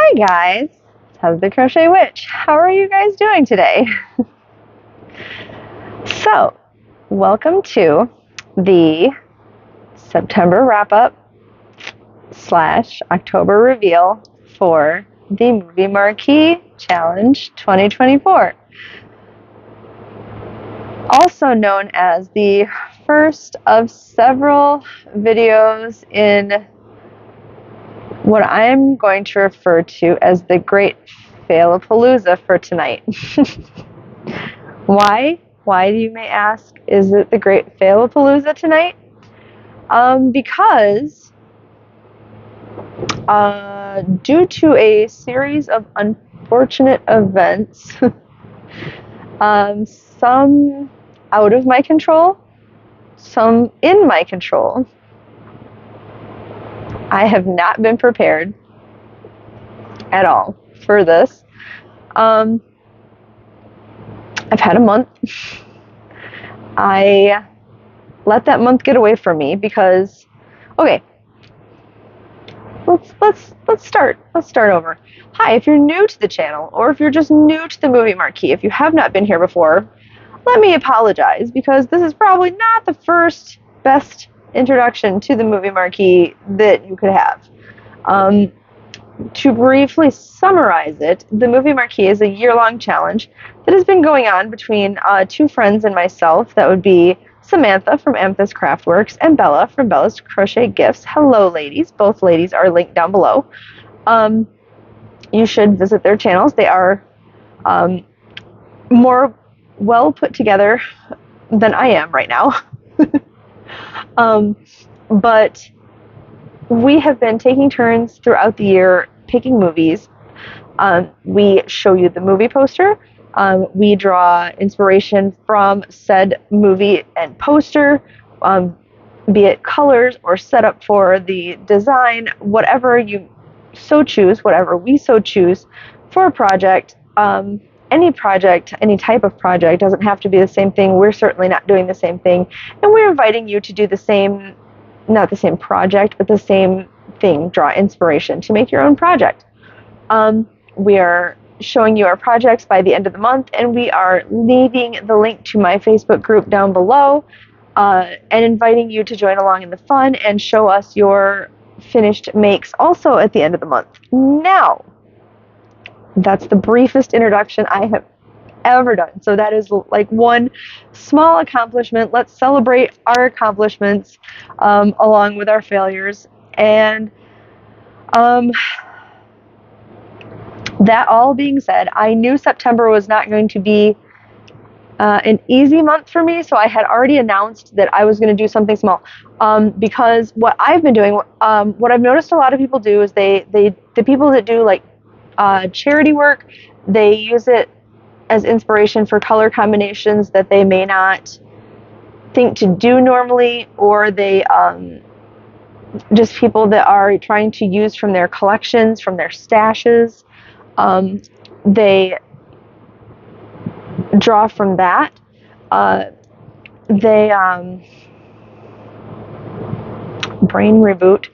Hi guys, it's the Crochet Witch. How are you guys doing today? So, welcome to the September wrap-up / October reveal for the Movie Marquee Challenge 2024. Also known as the first of several videos in what I'm going to refer to as the Great Failapalooza for tonight. Why? Why, you may ask, is it the Great Failapalooza tonight? Because due to a series of unfortunate events, some out of my control, some in my control, I have not been prepared at all for this. I've had a month. I let that month get away from me because, okay, let's start over. Hi, if you're new to the channel, or if you're just new to the Movie Marquee, if you have not been here before, let me apologize, because this is probably not the first best introduction to the Movie Marquee that you could have. To briefly summarize it, the Movie Marquee is a year-long challenge that has been going on between two friends and myself. That would be Samantha from Amethyst Craftworks and Bella from Bella's Crochet Gifts. Hello, ladies. Both ladies are linked down below. You should visit their channels. They are more well put together than I am right now. But we have been taking turns throughout the year picking movies. We show you the movie poster. We draw inspiration from said movie and poster, be it colors or setup for the design, whatever you so choose, whatever we so choose for a project. Any project, any type of project, doesn't have to be the same thing. We're certainly not doing the same thing. And we're inviting you to do the same, not the same project, but the same thing, draw inspiration to make your own project. We are showing you our projects by the end of the month, and we are leaving the link to my Facebook group down below, and inviting you to join along in the fun and show us your finished makes also at the end of the month. Now, that's the briefest introduction I have ever done. So that is like one small accomplishment. Let's celebrate our accomplishments along with our failures. And that all being said, I knew September was not going to be an easy month for me, so I had already announced that I was going to do something small. Because what I've been doing, what I've noticed a lot of people do is the people that do like charity work, they use it as inspiration for color combinations that they may not think to do normally, or they just people that are trying to use from their collections, from their stashes. They draw from that. They brain reboot.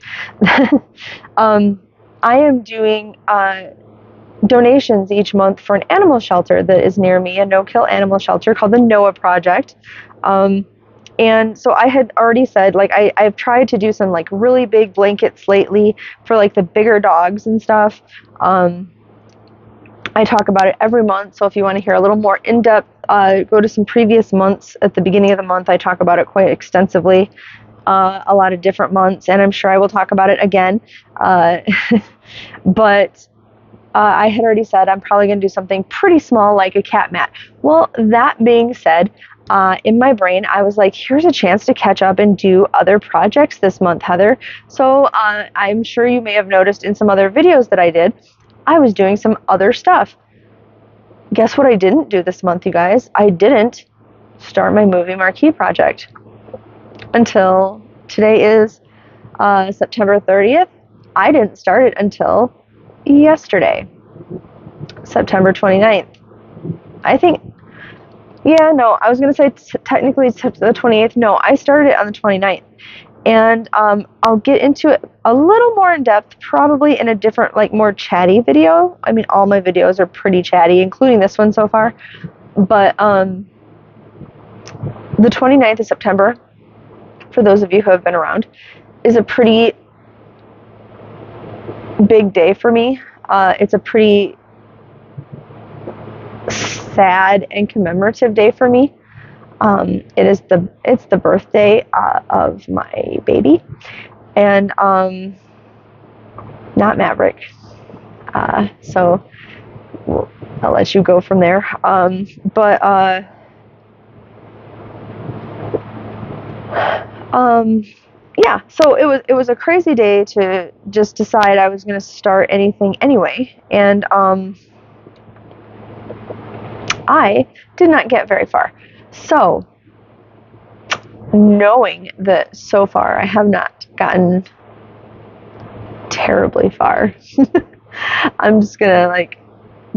I am doing donations each month for an animal shelter that is near me, a no-kill animal shelter called the Noah Project. And so I had already said, like, I've tried to do some like really big blankets lately for like the bigger dogs and stuff. I talk about it every month, so if you want to hear a little more in-depth, go to some previous months. At the beginning of the month, I talk about it quite extensively, a lot of different months, and I'm sure I will talk about it again. But I had already said I'm probably going to do something pretty small, like a cat mat. Well, that being said, in my brain, I was like, here's a chance to catch up and do other projects this month, Heather. So I'm sure you may have noticed in some other videos that I did, I was doing some other stuff. Guess what I didn't do this month, you guys? I didn't start my Movie Marquee project until today is September 30th. I didn't start it until yesterday, September 29th. I think, yeah, no, I was going to say technically it's the 28th. No, I started it on the 29th. And I'll get into it a little more in depth, probably in a different, like, more chatty video. I mean, all my videos are pretty chatty, including this one so far. But the 29th of September, for those of you who have been around, is a pretty big day for me. It's a pretty sad and commemorative day for me. It's the birthday of my baby, and not Maverick. So I'll let you go from there. Yeah, so it was a crazy day to just decide I was going to start anything anyway, and I did not get very far. So, knowing that so far I have not gotten terribly far, I'm just gonna like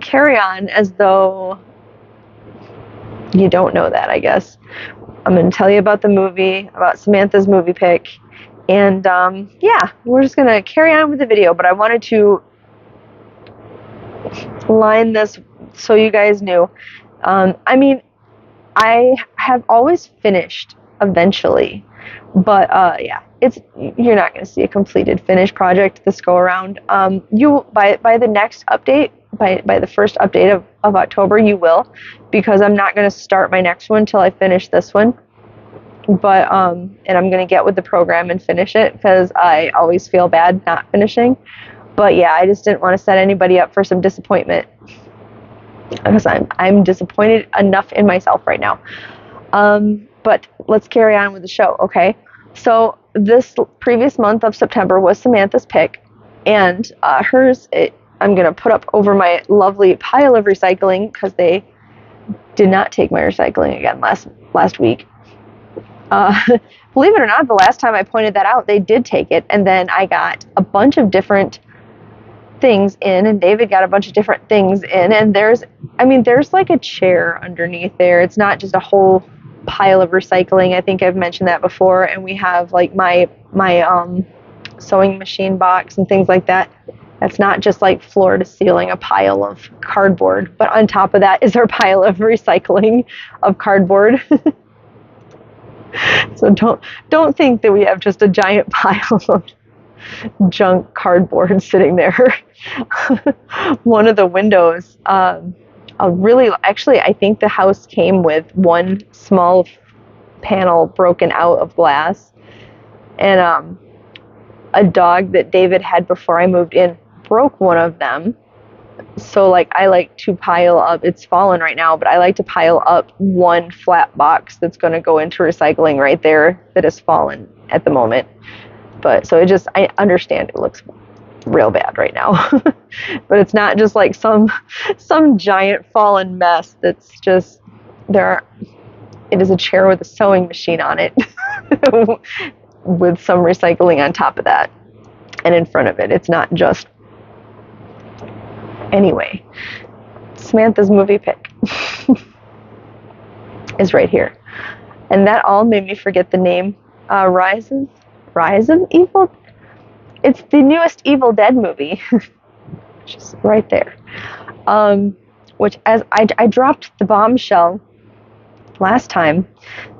carry on as though you don't know that, I guess. I'm gonna tell you about the movie, about Samantha's movie pick, and yeah, we're just gonna carry on with the video, but I wanted to line this so you guys knew. I mean, I have always finished eventually, but yeah, you're not going to see a completed finished project this go around. You by the next update, by the first update of October, you will, because I'm not going to start my next one till I finish this one. But and I'm going to get with the program and finish it, because I always feel bad not finishing. But yeah, I just didn't want to set anybody up for some disappointment, because I'm disappointed enough in myself right now. But let's carry on with the show, okay? So this previous month of September was Samantha's pick, and hers, I'm going to put up over my lovely pile of recycling, because they did not take my recycling again last week. Believe it or not, the last time I pointed that out, they did take it, and then I got a bunch of different things in, and David got a bunch of different things in, and there's like a chair underneath there. It's not just a whole pile of recycling. I think I've mentioned that before. And we have like my sewing machine box and things like that. That's not just like floor to ceiling a pile of cardboard, but on top of that is our pile of recycling of cardboard. So don't think that we have just a giant pile of junk cardboard sitting there. One of the windows, actually, I think the house came with one small panel broken out of glass, and a dog that David had before I moved in broke one of them. So like I like to pile up, it's fallen right now, but I like to pile up one flat box that's going to go into recycling right there that has fallen at the moment. But so I understand it looks real bad right now, but it's not just like some giant fallen mess. That's just it is a chair with a sewing machine on it with some recycling on top of that and in front of it. It's not just. Anyway, Samantha's movie pick is right here, and that all made me forget the name. Rise of Evil. It's the newest Evil Dead movie, just right there. Which, as I dropped the bombshell last time,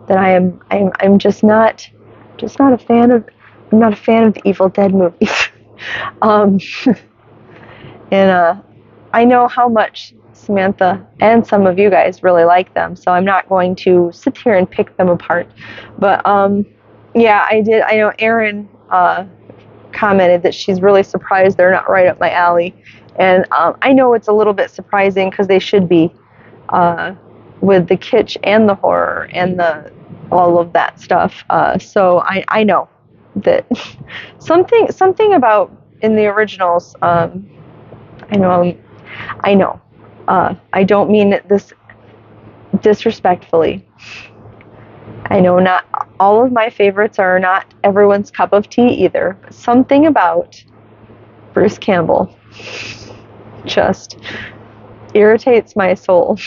that I'm just not a fan of. I'm not a fan of the Evil Dead movies. And I know how much Samantha and some of you guys really like them, so I'm not going to sit here and pick them apart. But yeah, I did. I know Erin commented that she's really surprised they're not right up my alley, and I know it's a little bit surprising, because they should be, with the kitsch and the horror and all of that stuff. So I know that something about in the originals. I know. I don't mean this disrespectfully. I know not all of my favorites are not everyone's cup of tea either, but something about Bruce Campbell just irritates my soul.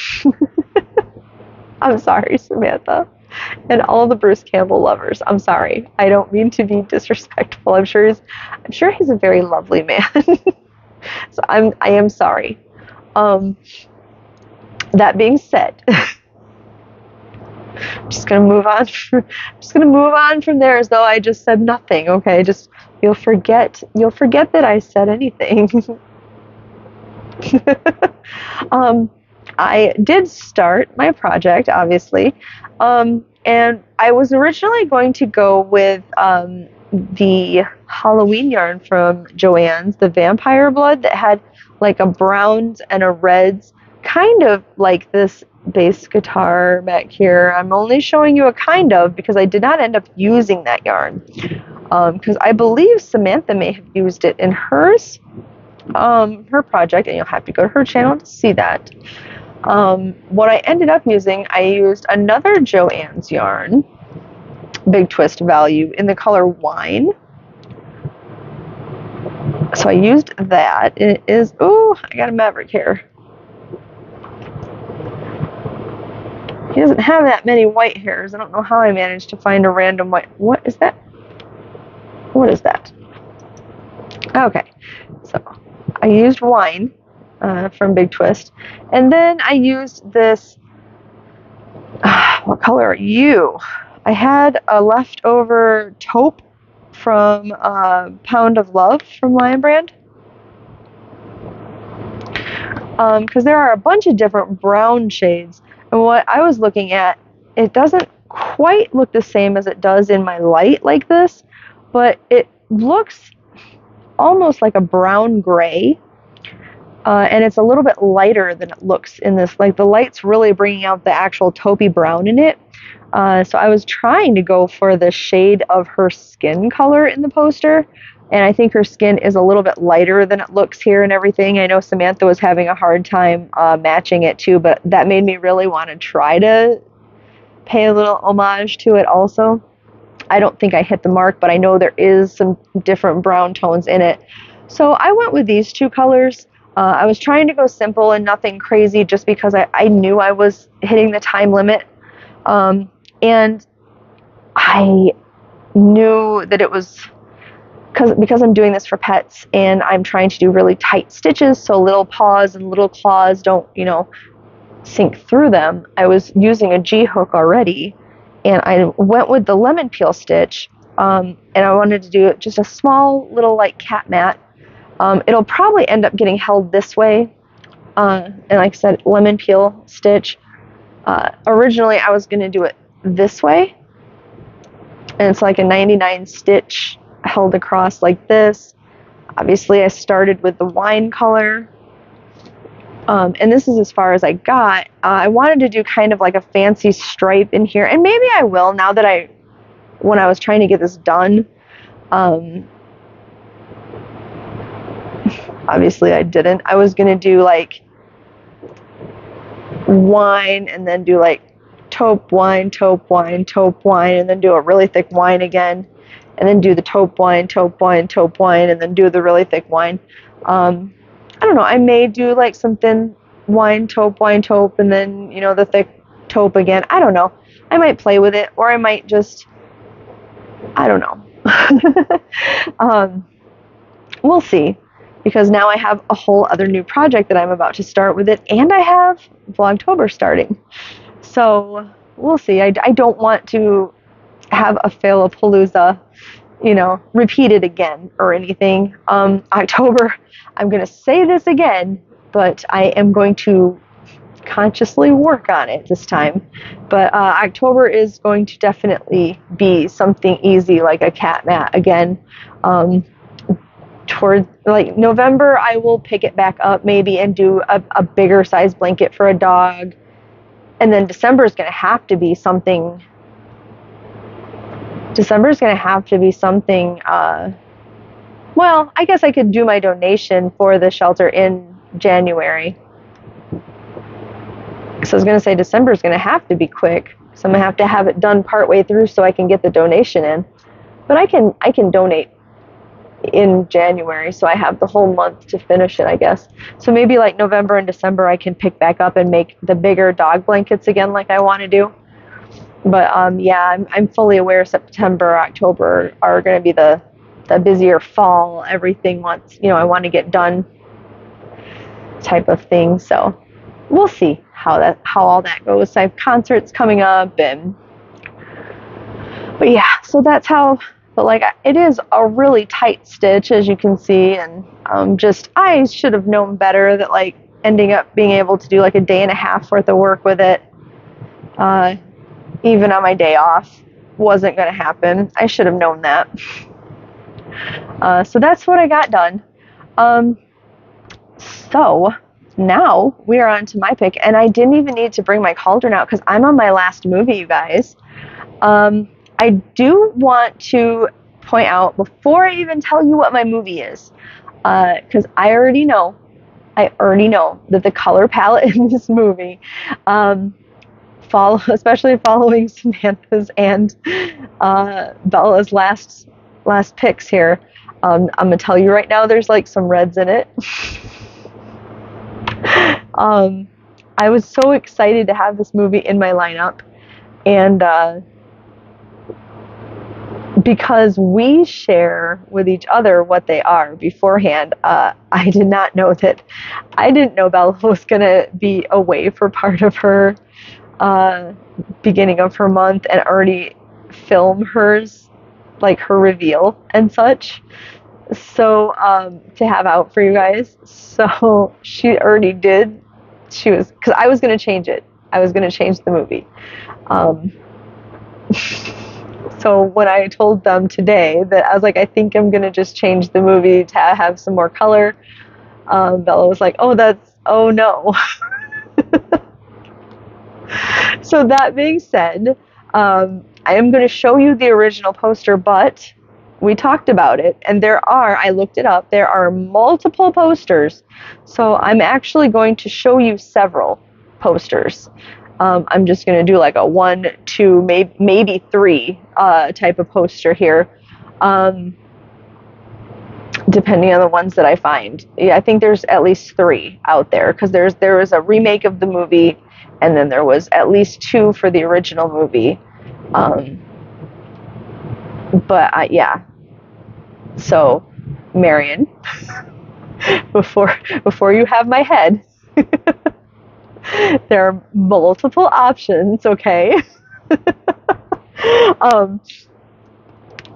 I'm sorry, Samantha. And all the Bruce Campbell lovers. I'm sorry. I don't mean to be disrespectful. I'm sure he's a very lovely man. So I am sorry. That being said, I'm just gonna move on. Just gonna move on from there as though I just said nothing. Okay, just you'll forget that I said anything. I did start my project, obviously, and I was originally going to go with the Halloween yarn from Joann's, the Vampire Blood, that had like a browns and a reds, kind of like this bass guitar back here. I'm only showing you a kind of because I did not end up using that yarn, because I believe Samantha may have used it in hers. Her project, and you'll have to go to her channel to see that. What I ended up using, I used another Joann's yarn, Big Twist Value, in the color Wine. So I used that. It is, ooh, I got a maverick here. He doesn't have that many white hairs. I don't know how I managed to find a random white. What is that? What is that? Okay, so I used Wine from Big Twist, and then I used this. What color are you? I had a leftover taupe from Pound of Love from Lion Brand, because there are a bunch of different brown shades, and what I was looking at, it doesn't quite look the same as it does in my light like this, but it looks almost like a brown gray, and it's a little bit lighter than it looks in this. Like the light's really bringing out the actual taupey brown in it. So I was trying to go for the shade of her skin color in the poster, and I think her skin is a little bit lighter than it looks here and everything. I know Samantha was having a hard time matching it too, but that made me really want to try to pay a little homage to it also. I don't think I hit the mark, but I know there is some different brown tones in it. So I went with these two colors. I was trying to go simple and nothing crazy just because I knew I was hitting the time limit. And I knew that it was because I'm doing this for pets and I'm trying to do really tight stitches so little paws and little claws don't, sink through them. I was using a G-hook already, and I went with the lemon peel stitch, and I wanted to do just a small little like cat mat. It'll probably end up getting held this way, and like I said, lemon peel stitch. Originally I was going to do it this way, and it's like a 99 stitch held across like this. Obviously I started with the wine color, and this is as far as I got. I wanted to do kind of like a fancy stripe in here, and maybe I will now that when I was trying to get this done, obviously I didn't. I was going to do like wine and then do like taupe wine, taupe wine, taupe wine, and then do a really thick wine again, and then do the taupe wine, taupe wine, taupe wine, and then do the really thick wine. I don't know, I may do like some thin wine, taupe, and then, the thick taupe again. I don't know. I might play with it, or I might just, I don't know. We'll see, because now I have a whole other new project that I'm about to start with it, and I have Vlogtober starting. So we'll see. I don't want to have a fail-a-palooza, repeated again or anything. October, I'm going to say this again, but I am going to consciously work on it this time. But October is going to definitely be something easy, like a cat mat again. Towards like November, I will pick it back up maybe and do a bigger size blanket for a dog. And then December is going to have to be something. Well, I guess I could do my donation for the shelter in January. So I was going to say December is going to have to be quick. So I'm going to have it done partway through so I can get the donation in. But I can donate in January, so I have the whole month to finish it, I guess. So maybe like November and December I can pick back up and make the bigger dog blankets again like I want to do. But yeah, I'm fully aware September, October are going to be the busier fall. Everything wants, I want to get done type of thing. So we'll see how all that goes. I have concerts coming up, but yeah, so that's how. But like, it is a really tight stitch, as you can see, and just I should have known better that like ending up being able to do like a day and a half worth of work with it, even on my day off, wasn't going to happen. I should have known that. So that's what I got done. So now we are on to my pick, and I didn't even need to bring my cauldron out because I'm on my last movie, you guys. I do want to point out before I even tell you what my movie is, because I already know that the color palette in this movie, especially following Samantha's and Bella's last picks here. I'm gonna tell you right now, there's like some reds in it. I was so excited to have this movie in my lineup, and because we share with each other what they are beforehand, I didn't know Bella was gonna be away for part of her beginning of her month and already film hers, like her reveal and such. So to have out for you guys. So she already did. Because I was going to change it. I was going to change the movie. So when I told them today that I was like, I think I'm going to just change the movie to have some more color, Bella was like, oh no. So that being said, I am going to show you the original poster, but we talked about it, and I looked it up, there are multiple posters. So I'm actually going to show you several posters. I'm just going to do like a 1, 2, maybe 3 type of poster here, depending on the ones that I find. Yeah, I think there's at least 3 out there, because there was a remake of the movie, and then there was at least 2 for the original movie. But yeah. So, Marion, before you have my head, there are multiple options, okay?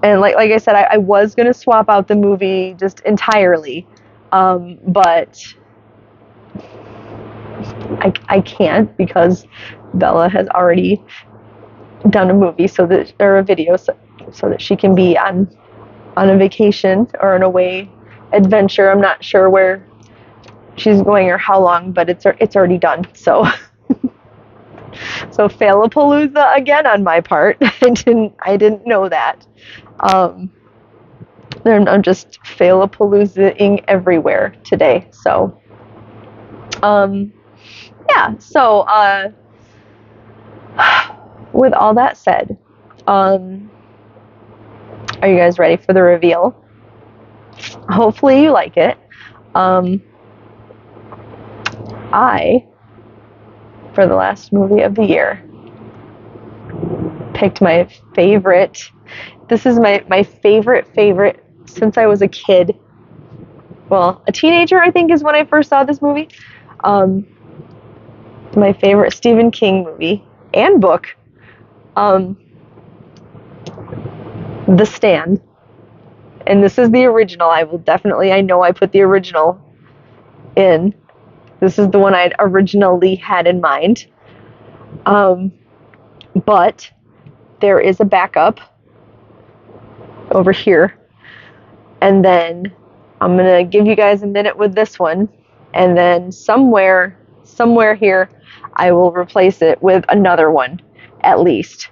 And like I said, I was gonna swap out the movie just entirely, but I can't, because Bella has already done a movie or a video so that she can be on a vacation or an away adventure. I'm not sure where she's going or how long, but it's already done. So so failapalooza again on my part. I didn't know that. I'm just failapaloozaing everywhere today. So yeah. So with all that said, are you guys ready for the reveal? Hopefully you like it. I, for the last movie of the year, picked my favorite. This is my favorite since I was a kid. Well, a teenager, I think, is when I first saw this movie. My favorite Stephen King movie and book. The Stand. And this is the original. I know I put the original in. This is the one I'd originally had in mind. But there is a backup over here. And then I'm going to give you guys a minute with this one. And then somewhere here, I will replace it with another one, at least.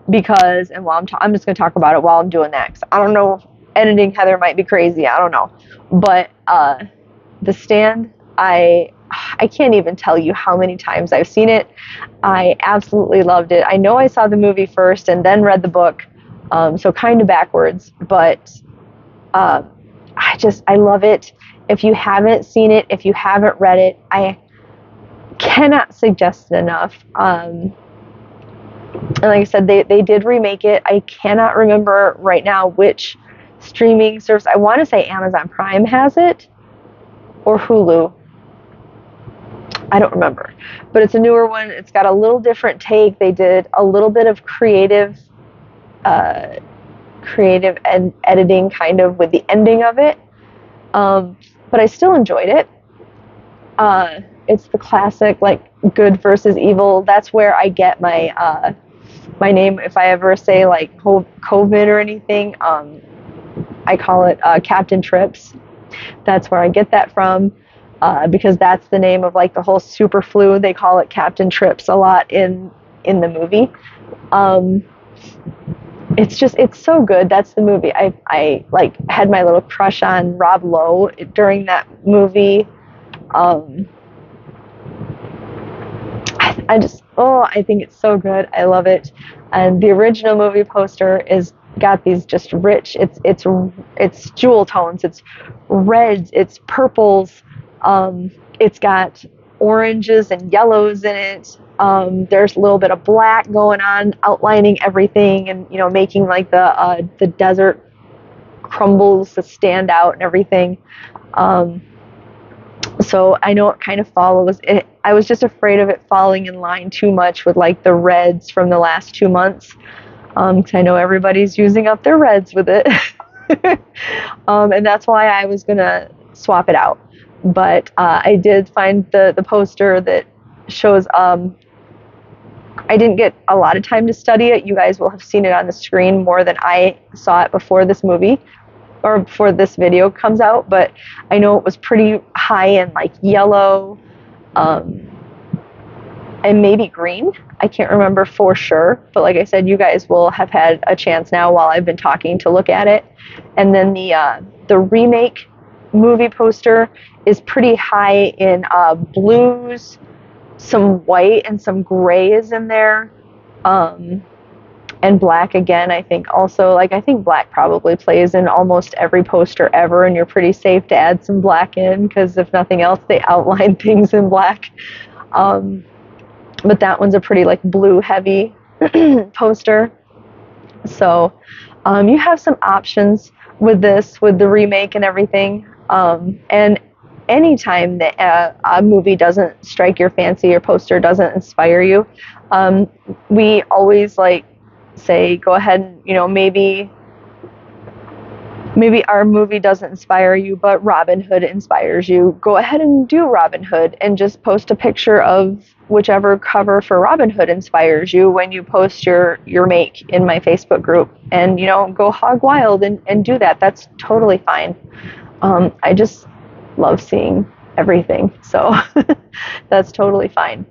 Because, and while I'm just going to talk about it while I'm doing that, because I don't know, editing Heather might be crazy, I don't know. But The Stand, I can't even tell you how many times I've seen it. I absolutely loved it. I know I saw the movie first and then read the book, so kind of backwards, but I love it. If you haven't seen it, if you haven't read it, I cannot suggest it enough. And like I said, they did remake it. I cannot remember right now which streaming service. I want to say Amazon Prime has it, or Hulu. I don't remember, but it's a newer one. It's got a little different take. They did a little bit of uh, creative and editing kind of with the ending of it, but I still enjoyed it. It's the classic like good versus evil. That's where I get my name. If I ever say like COVID or anything, I call it Captain Trips. That's where I get that from, because that's the name of like the whole super flu. They call it Captain Trips a lot in the movie. It's so good. That's the movie. I like had my little crush on Rob Lowe during that movie. I think it's so good. I love it. And the original movie poster is got these just rich. It's jewel tones. It's reds. It's purples. It's got oranges and yellows in it. There's a little bit of black going on, outlining everything, and making like the desert crumbles to stand out and everything. So I know it kind of follows it. I was just afraid of it falling in line too much with like the reds from the last 2 months, because I know everybody's using up their reds with it. And that's why I was gonna swap it out. But I did find the poster that shows. I didn't get a lot of time to study it. You guys will have seen it on the screen more than I saw it before this movie, or before this video comes out, but I know it was pretty high in like yellow, and maybe green. I can't remember for sure, but like I said, you guys will have had a chance now while I've been talking to look at it. And then the remake movie poster is pretty high in blues, some white and some grays in there. And black again, I think also, like I think black probably plays in almost every poster ever, and you're pretty safe to add some black in, because if nothing else, they outline things in black. But that one's a pretty like blue heavy poster. So you have some options with this, with the remake and everything. And anytime that a movie doesn't strike your fancy or poster doesn't inspire you, we always like say go ahead and maybe our movie doesn't inspire you, but Robin Hood inspires you. Go ahead and do Robin Hood and just post a picture of whichever cover for Robin Hood inspires you when you post your make in my Facebook group, and go hog wild and do that. That's totally fine. I just love seeing everything, so that's totally fine.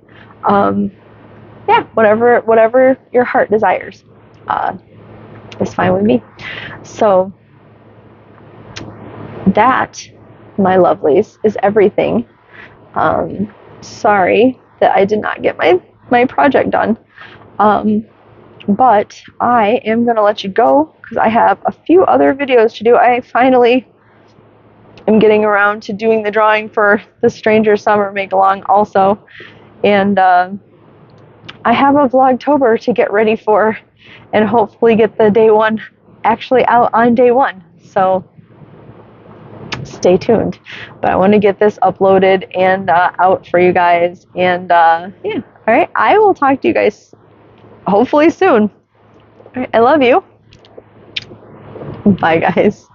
Yeah, whatever your heart desires is fine with me. So that, my lovelies, is everything. Sorry that I did not get my project done, but I am going to let you go because I have a few other videos to do. I finally am getting around to doing the drawing for the Stranger Summer Make-Along also, and I have a Vlogtober to get ready for, and hopefully get the day one actually out on day one. So stay tuned. But I want to get this uploaded and out for you guys. And yeah, all right. I will talk to you guys hopefully soon. All right, I love you. Bye, guys.